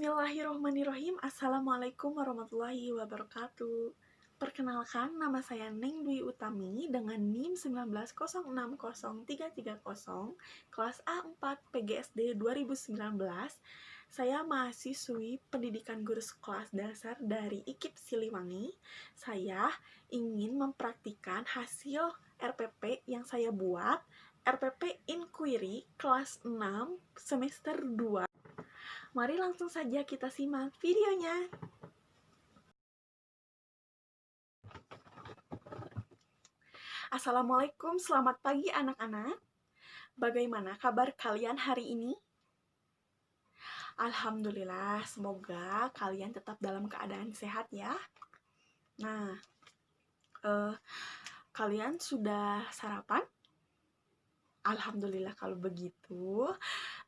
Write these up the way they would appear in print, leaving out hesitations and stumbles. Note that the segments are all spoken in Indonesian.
Bismillahirrohmanirrohim. Assalamualaikum warahmatullahi wabarakatuh. Perkenalkan, nama saya Neng Dwi Utami dengan NIM 190603330, kelas A4 PGSD 2019. Saya mahasiswi pendidikan guru kelas dasar dari IKIP Siliwangi. Saya ingin mempraktikkan hasil RPP yang saya buat, RPP Inquiry kelas 6 semester 2. Mari langsung saja kita simak videonya. Assalamualaikum, selamat pagi anak-anak. Bagaimana kabar kalian hari ini? Alhamdulillah, semoga kalian tetap dalam keadaan sehat ya. Nah, kalian sudah sarapan? Alhamdulillah kalau begitu.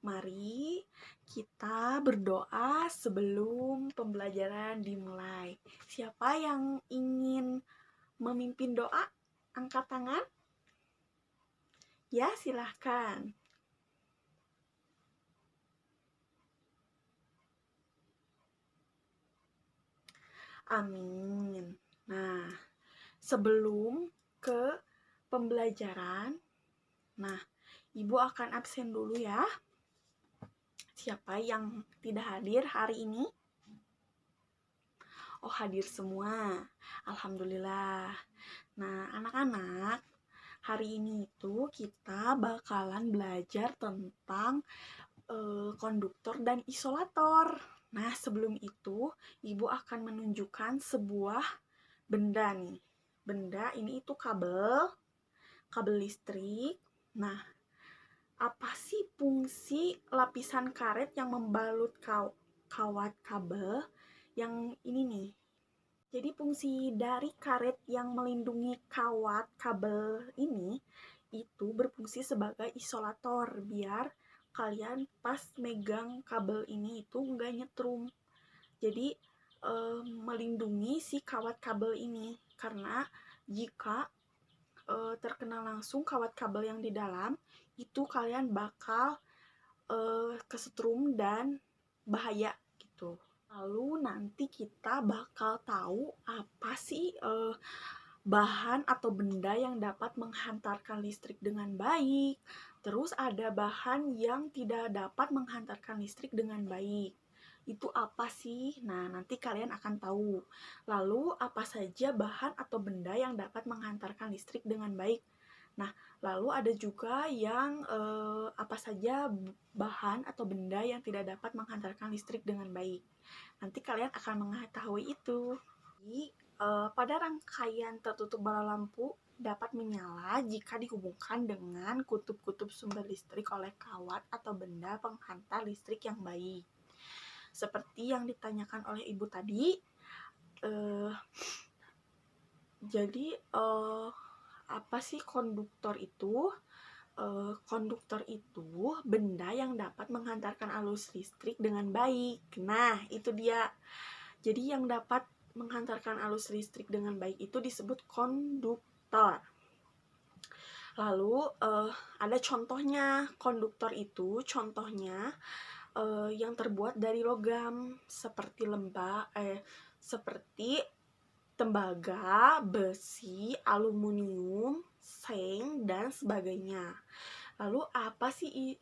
Mari kita berdoa sebelum pembelajaran dimulai. Siapa yang ingin memimpin doa? Angkat tangan. Ya, silahkan. Amin. Nah, sebelum ke pembelajaran, Ibu akan absen dulu ya. Siapa yang tidak hadir hari ini? Oh, hadir semua. Alhamdulillah. Nah, anak-anak, hari ini itu kita bakalan belajar tentang konduktor dan isolator. Nah, sebelum itu, Ibu akan menunjukkan sebuah benda nih. Benda ini itu kabel listrik. Nah, apa sih fungsi lapisan karet yang membalut kawat kabel yang ini nih? Jadi fungsi dari karet yang melindungi kawat kabel ini itu berfungsi sebagai isolator biar kalian pas megang kabel ini itu nggak nyetrum. Jadi melindungi si kawat kabel ini, karena jika terkena langsung kawat kabel yang di dalam, itu kalian bakal kesetrum dan bahaya gitu. Lalu nanti kita bakal tahu apa sih bahan atau benda yang dapat menghantarkan listrik dengan baik. Terus ada bahan yang tidak dapat menghantarkan listrik dengan baik. Itu apa sih? Nah, nanti kalian akan tahu. Lalu, apa saja bahan atau benda yang dapat menghantarkan listrik dengan baik? Nah, lalu ada juga yang apa saja bahan atau benda yang tidak dapat menghantarkan listrik dengan baik. Nanti kalian akan mengetahui itu. Jadi, pada rangkaian tertutup bala lampu dapat menyala jika dihubungkan dengan kutub-kutub sumber listrik oleh kawat atau benda penghantar listrik yang baik. Seperti yang ditanyakan oleh Ibu tadi, jadi apa sih konduktor itu? Konduktor itu benda yang dapat menghantarkan arus listrik dengan baik. Nah, itu dia. Jadi yang dapat menghantarkan arus listrik dengan baik itu disebut konduktor. Lalu ada contohnya konduktor itu, contohnya yang terbuat dari logam seperti seperti tembaga, besi, aluminium, seng, dan sebagainya. Lalu apa sih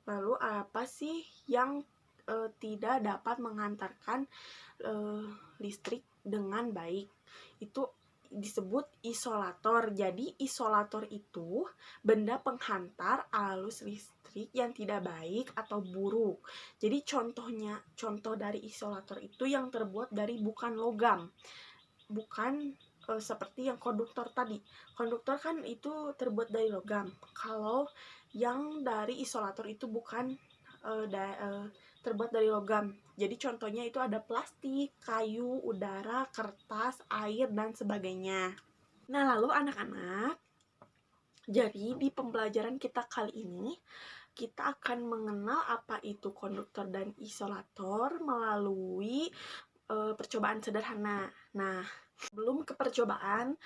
lalu apa sih yang tidak dapat menghantarkan listrik dengan baik? Itu disebut isolator. Jadi isolator itu benda penghantar arus listrik yang tidak baik atau buruk. Jadi contoh dari isolator itu yang terbuat dari bukan logam, bukan seperti yang konduktor tadi. Konduktor kan itu terbuat dari logam. Kalau yang dari isolator itu bukan terbuat dari logam. Jadi contohnya itu ada plastik, kayu, udara, kertas, air, dan sebagainya. Nah, lalu anak-anak, jadi di pembelajaran kita kali ini, kita akan mengenal apa itu konduktor dan isolator melalui percobaan sederhana. Nah, sebelum ke percobaan,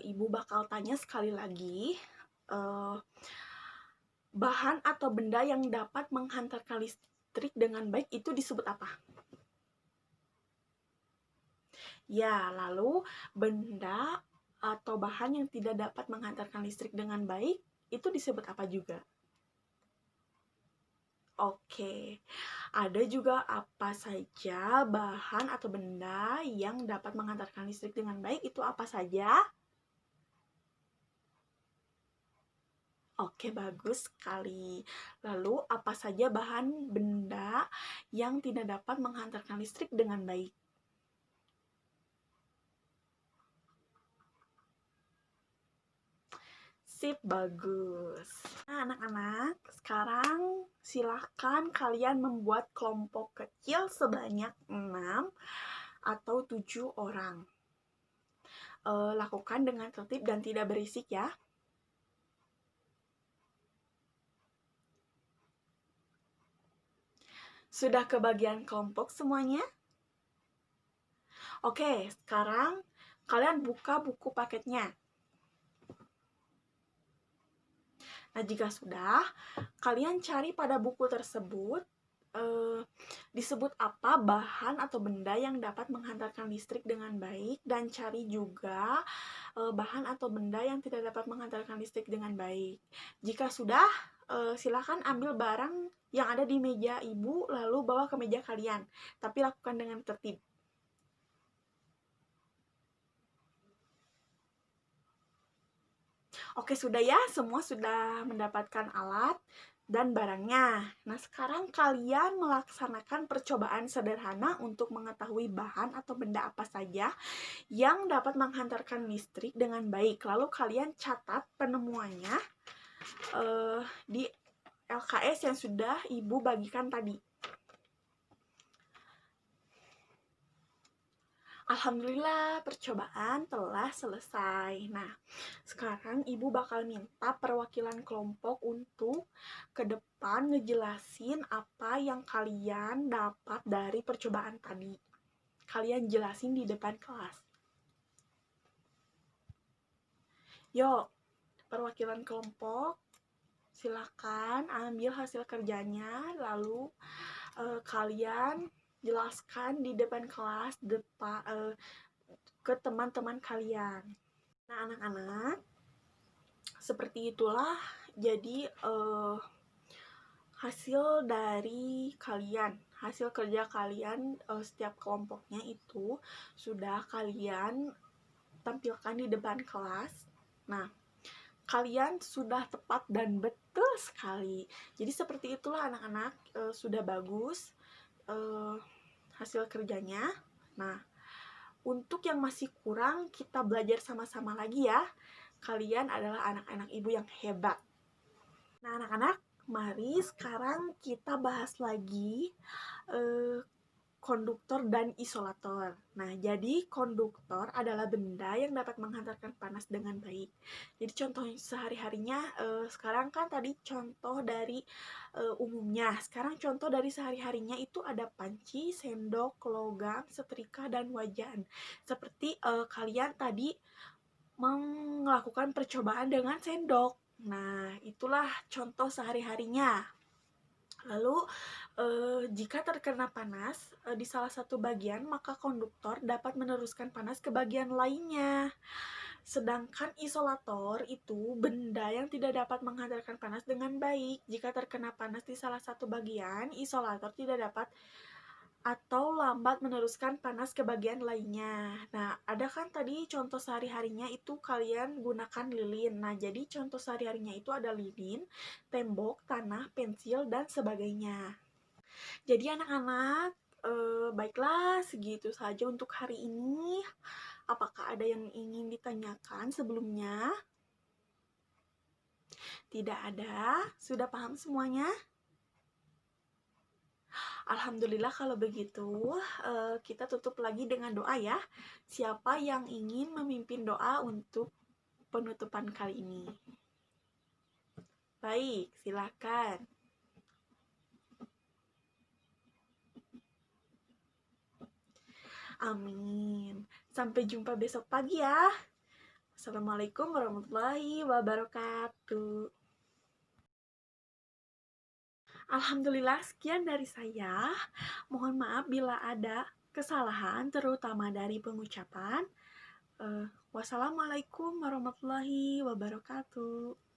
Ibu bakal tanya sekali lagi, bahan atau benda yang dapat menghantarkan listrik dengan baik itu disebut apa? Ya, lalu benda atau bahan yang tidak dapat menghantarkan listrik dengan baik itu disebut apa juga? Oke, ada juga apa saja bahan atau benda yang dapat menghantarkan listrik dengan baik itu apa saja? Oke, bagus sekali. Lalu, apa saja bahan benda yang tidak dapat menghantarkan listrik dengan baik? Sip, bagus. Nah, anak-anak, sekarang silahkan kalian membuat kelompok kecil sebanyak 6 atau 7 orang. Lakukan dengan tertib dan tidak berisik ya. Sudah kebagian kelompok semuanya? Oke, sekarang kalian buka buku paketnya. Nah, jika sudah, kalian cari pada buku tersebut disebut apa bahan atau benda yang dapat menghantarkan listrik dengan baik, dan cari juga bahan atau benda yang tidak dapat menghantarkan listrik dengan baik. Jika sudah, silakan ambil barang yang ada di meja ibu lalu bawa ke meja kalian, tapi lakukan dengan tertib. Oke, sudah ya, semua sudah mendapatkan alat dan barangnya. Nah, sekarang kalian melaksanakan percobaan sederhana untuk mengetahui bahan atau benda apa saja yang dapat menghantarkan listrik dengan baik. Lalu kalian catat penemuannya di LKS yang sudah Ibu bagikan tadi. Alhamdulillah, percobaan telah selesai. Nah, sekarang Ibu bakal minta perwakilan kelompok untuk ke depan ngejelasin apa yang kalian dapat dari percobaan tadi. Kalian jelasin di depan kelas. Yuk, perwakilan kelompok, silakan ambil hasil kerjanya, lalu kalian jelaskan di depan kelas ke teman-teman kalian. Nah, anak-anak, seperti itulah jadi hasil dari kalian, hasil kerja kalian setiap kelompoknya itu sudah kalian tampilkan di depan kelas. Nah, kalian sudah tepat dan betul sekali. Jadi seperti itulah anak-anak, sudah bagus hasil kerjanya. Nah, untuk yang masih kurang, kita belajar sama-sama lagi ya. Kalian adalah anak-anak ibu yang hebat. Nah, anak-anak, mari sekarang kita bahas lagi konduktor dan isolator. Nah, jadi konduktor adalah benda yang dapat menghantarkan panas dengan baik. Jadi contoh sehari-harinya, sekarang kan tadi contoh dari umumnya. Sekarang contoh dari sehari-harinya itu ada panci, sendok, logam, setrika, dan wajan. Seperti kalian tadi melakukan percobaan dengan sendok. Nah, itulah contoh sehari-harinya. Lalu, jika terkena panas di salah satu bagian, maka konduktor dapat meneruskan panas ke bagian lainnya. Sedangkan isolator itu benda yang tidak dapat menghantarkan panas dengan baik. Jika terkena panas di salah satu bagian, isolator tidak dapat atau lambat meneruskan panas ke bagian lainnya. Nah, ada kan tadi contoh sehari-harinya itu kalian gunakan lilin. Nah, jadi contoh sehari-harinya itu ada lilin, tembok, tanah, pensil, dan sebagainya. Jadi anak-anak, baiklah segitu saja untuk hari ini. Apakah ada yang ingin ditanyakan sebelumnya? Tidak ada? Sudah paham semuanya? Alhamdulillah kalau begitu, kita tutup lagi dengan doa ya. Siapa yang ingin memimpin doa untuk penutupan kali ini? Baik, silakan. Amin. Sampai jumpa besok pagi ya. Assalamualaikum warahmatullahi wabarakatuh. Alhamdulillah sekian dari saya. Mohon maaf bila ada kesalahan terutama dari pengucapan. Wassalamualaikum warahmatullahi wabarakatuh.